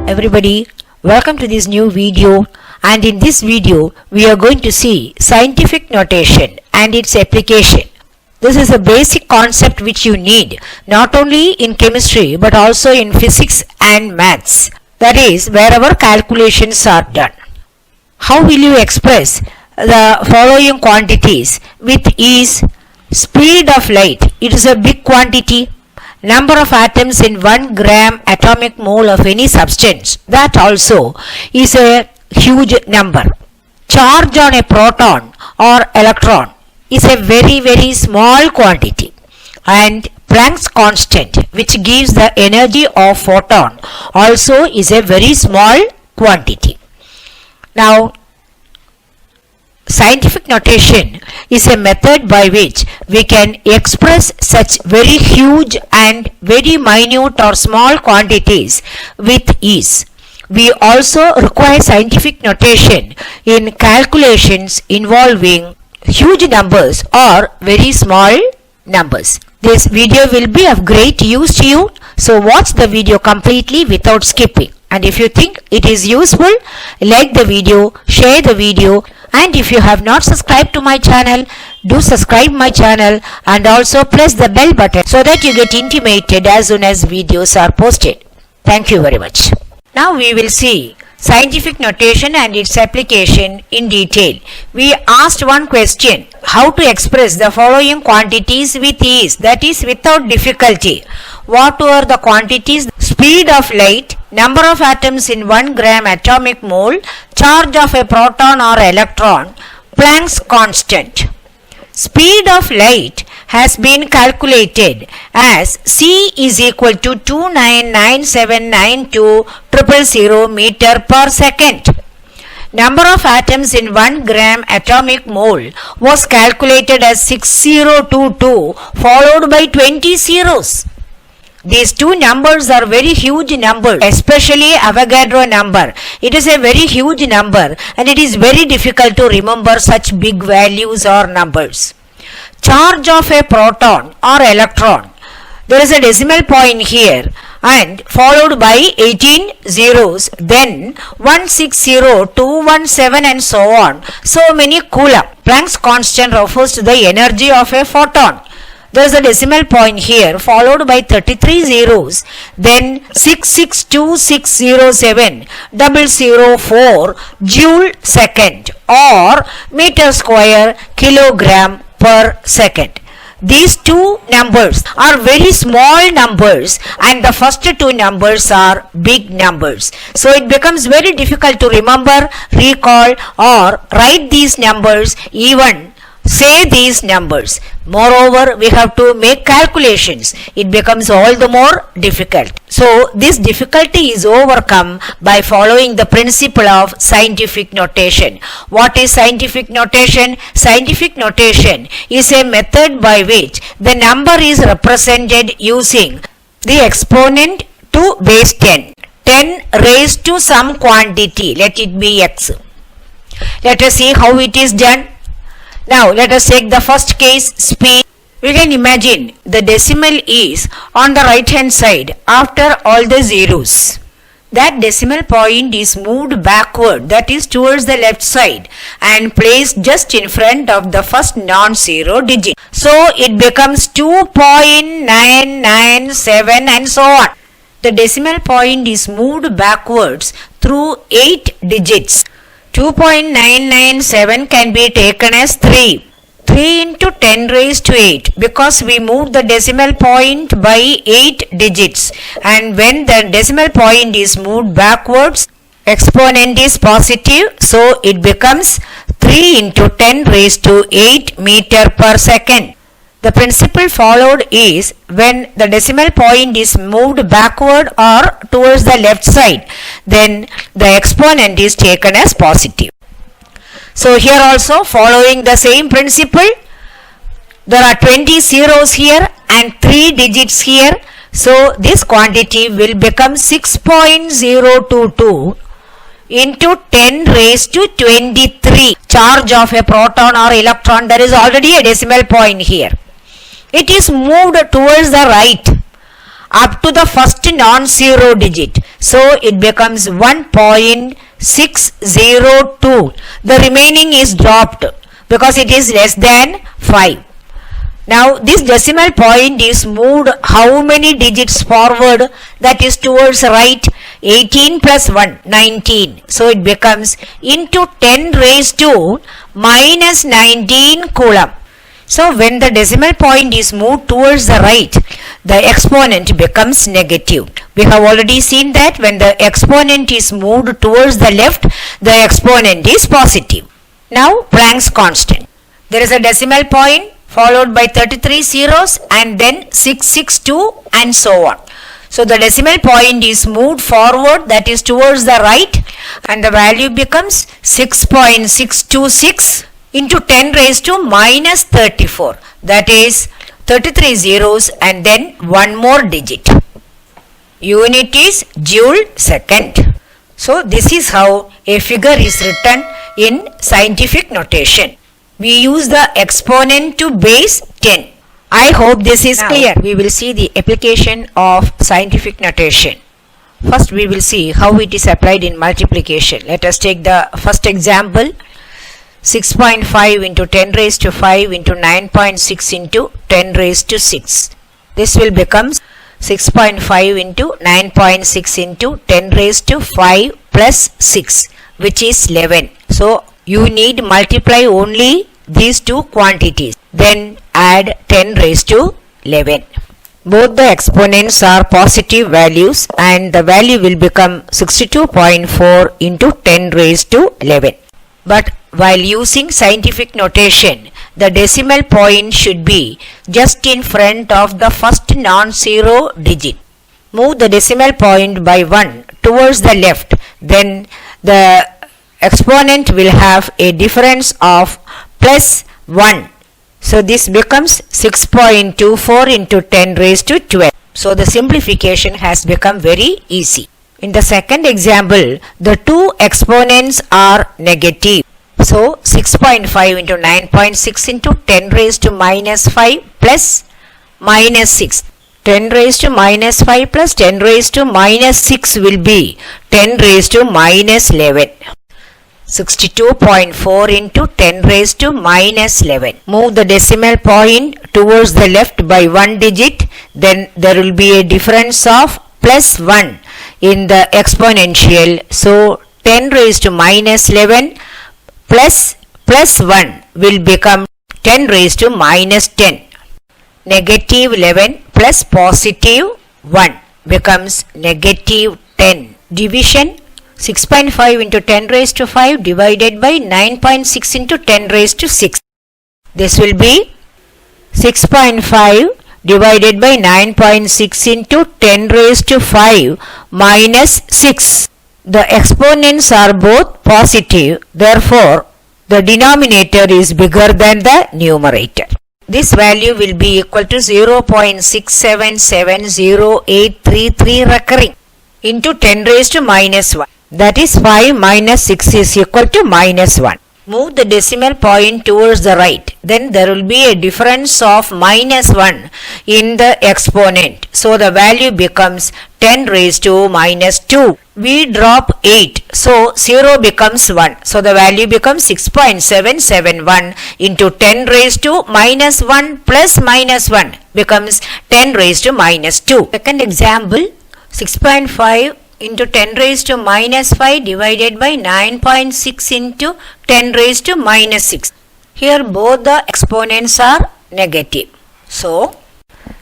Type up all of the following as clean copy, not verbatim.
everybody, welcome to this new video, and in this video we are going to see scientific notation and its application. This is a basic concept which you need not only in chemistry but also in physics and maths, that is wherever calculations are done. How will you express the following quantities with ease? Speed of light, it is a big quantity. Number of atoms in 1 gram atomic mole of any substance, that also is a huge number. Charge on a proton or electron is a very small quantity, and Planck's constant, which gives the energy of photon, also is a very small quantity. Now, scientific notation is a method by which we can express such very huge and very minute or small quantities with ease. We also require scientific notation in calculations involving huge numbers or very small numbers. This video will be of great use to you, so watch the video completely without skipping. And if you think it is useful, like the video, share the video, and if you have not subscribed to my channel, do subscribe my channel and also press the bell button so that you get intimated as soon as videos are posted. Thank you very much. Now we will see scientific notation and its application in detail. We asked one question: how to express the following quantities with ease, that is without difficulty. What were the quantities? Speed of light, number of atoms in 1 gram atomic mole, charge of a proton or electron, Planck's constant. Speed of light has been calculated as c is equal to 299792,000 meter per second. Number of atoms in 1 gram atomic mole was calculated as 6022 followed by 20 zeros. These two numbers are very huge numbers, especially Avogadro number. It is a very huge number and it is very difficult to remember such big values or numbers. Charge of a proton or electron. There is a decimal point here and followed by 18 zeros, then 160, 217 and so on. So many coulomb. Planck's constant refers to the energy of a photon. There is a decimal point here followed by 33 zeros, then 662,607,004 joule second or meter square kilogram per second. These two numbers are very small numbers and the first two numbers are big numbers. So it becomes very difficult to remember, recall or write these numbers, even say these numbers. Moreover, we have to make calculations. It becomes all the more difficult. So this difficulty is overcome by following the principle of scientific notation. What is scientific notation? Scientific notation is a method by which the number is represented using the exponent to base 10. 10 raised to some quantity. Let it be x. Let us see how it is done. Now let us take the first case, speed. We can imagine the decimal is on the right hand side after all the zeros. That decimal point is moved backward, that is towards the left side, and placed just in front of the first non-zero digit. So it becomes 2.997 and so on. The decimal point is moved backwards through 8 digits. 2.997 can be taken as 3. 3 into 10 raised to 8, because we moved the decimal point by 8 digits, and when the decimal point is moved backwards, exponent is positive, so it becomes 3 into 10 raised to 8 meter per second. The principle followed is when the decimal point is moved backward or towards the left side, then the exponent is taken as positive. So here also, following the same principle, there are 20 zeros here and 3 digits here. So this quantity will become 6.022 into 10 raised to 23. Charge of a proton or electron, there is already a decimal point here. It is moved towards the right up to the first non-zero digit. So it becomes 1.602. The remaining is dropped because it is less than 5. Now this decimal point is moved how many digits forward? That is towards right. 18 plus 1, 19. So it becomes into 10 raised to minus 19 coulomb. So when the decimal point is moved towards the right, the exponent becomes negative. We have already seen that when the exponent is moved towards the left, the exponent is positive. Now Planck's constant. There is a decimal point followed by 33 zeros and then 662 and so on. So the decimal point is moved forward, that is towards the right, and the value becomes 6.626 into 10 raised to minus 34. That is 33 zeros and then one more digit. Unit is joule second. So this is how a figure is written in scientific notation. We use the exponent to base 10. I hope this is clear. We will see the application of scientific notation. First we will see how it is applied in multiplication. Let us take the first example. 6.5 into 10 raised to 5 into 9.6 into 10 raised to 6. This will become 6.5 into 9.6 into 10 raised to 5 plus 6, which is 11. So you need multiply only these two quantities. Then add 10 raised to 11. Both the exponents are positive values and the value will become 62.4 into 10 raised to 11. But while using scientific notation, the decimal point should be just in front of the first non-zero digit. Move the decimal point by 1 towards the left, then the exponent will have a difference of plus 1. So this becomes 6.24 into 10 raised to 12. So the simplification has become very easy. In the second example, the two exponents are negative. So 6.5 into 9.6 into 10 raised to minus 5 plus minus 6. 10 raised to minus 5 plus 10 raised to minus 6 will be 10 raised to minus 11. 62.4 into 10 raised to minus 11. Move the decimal point towards the left by one digit, then there will be a difference of plus 1 in the exponential. So 10 raised to minus 11 plus 1 will become 10 raised to minus 10. Negative 11 plus positive 1 becomes negative 10. Division: 6.5 into 10 raised to 5 divided by 9.6 into 10 raised to 6. This will be 6.5 divided by 9.6 into 10 raised to 5 minus 6. The exponents are both positive, therefore the denominator is bigger than the numerator. This value will be equal to 0.67708333 recurring into 10 raised to minus 1. That is 5 minus 6 is equal to minus 1. Move the decimal point towards the right. Then there will be a difference of minus 1 in the exponent. So the value becomes 10 raised to minus 2. We drop 8. So 0 becomes 1. So the value becomes 6.771 into 10 raised to minus 1 plus minus 1 becomes 10 raised to minus 2. Second example, 6.5 into 10 raised to minus 5 divided by 9.6 into 10 raised to minus 6. Here both the exponents are negative. So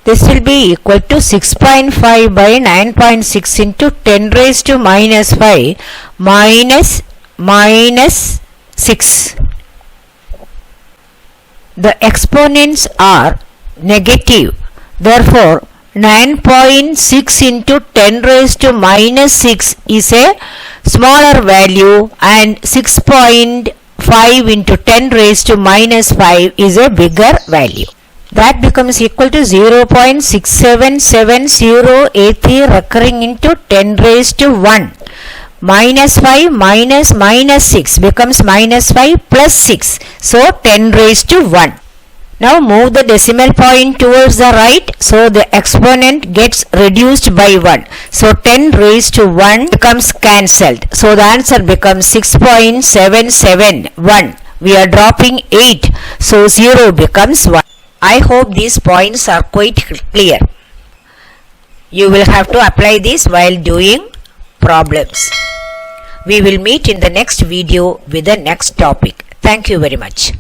this will be equal to 6.5 by 9.6 into 10 raised to minus 5 minus 6. The exponents are negative. Therefore 9.6 into 10 raised to minus 6 is a smaller value and 6.5 into 10 raised to minus 5 is a bigger value. That becomes equal to 0.677083 recurring into 10 raised to 1. Minus 5 minus 6 becomes minus 5 plus 6. So 10 raised to 1. Now move the decimal point towards the right, so the exponent gets reduced by 1. So 10 raised to 1 becomes cancelled. So the answer becomes 6.771. We are dropping 8, so 0 becomes 1. I hope these points are quite clear. You will have to apply this while doing problems. We will meet in the next video with the next topic. Thank you very much.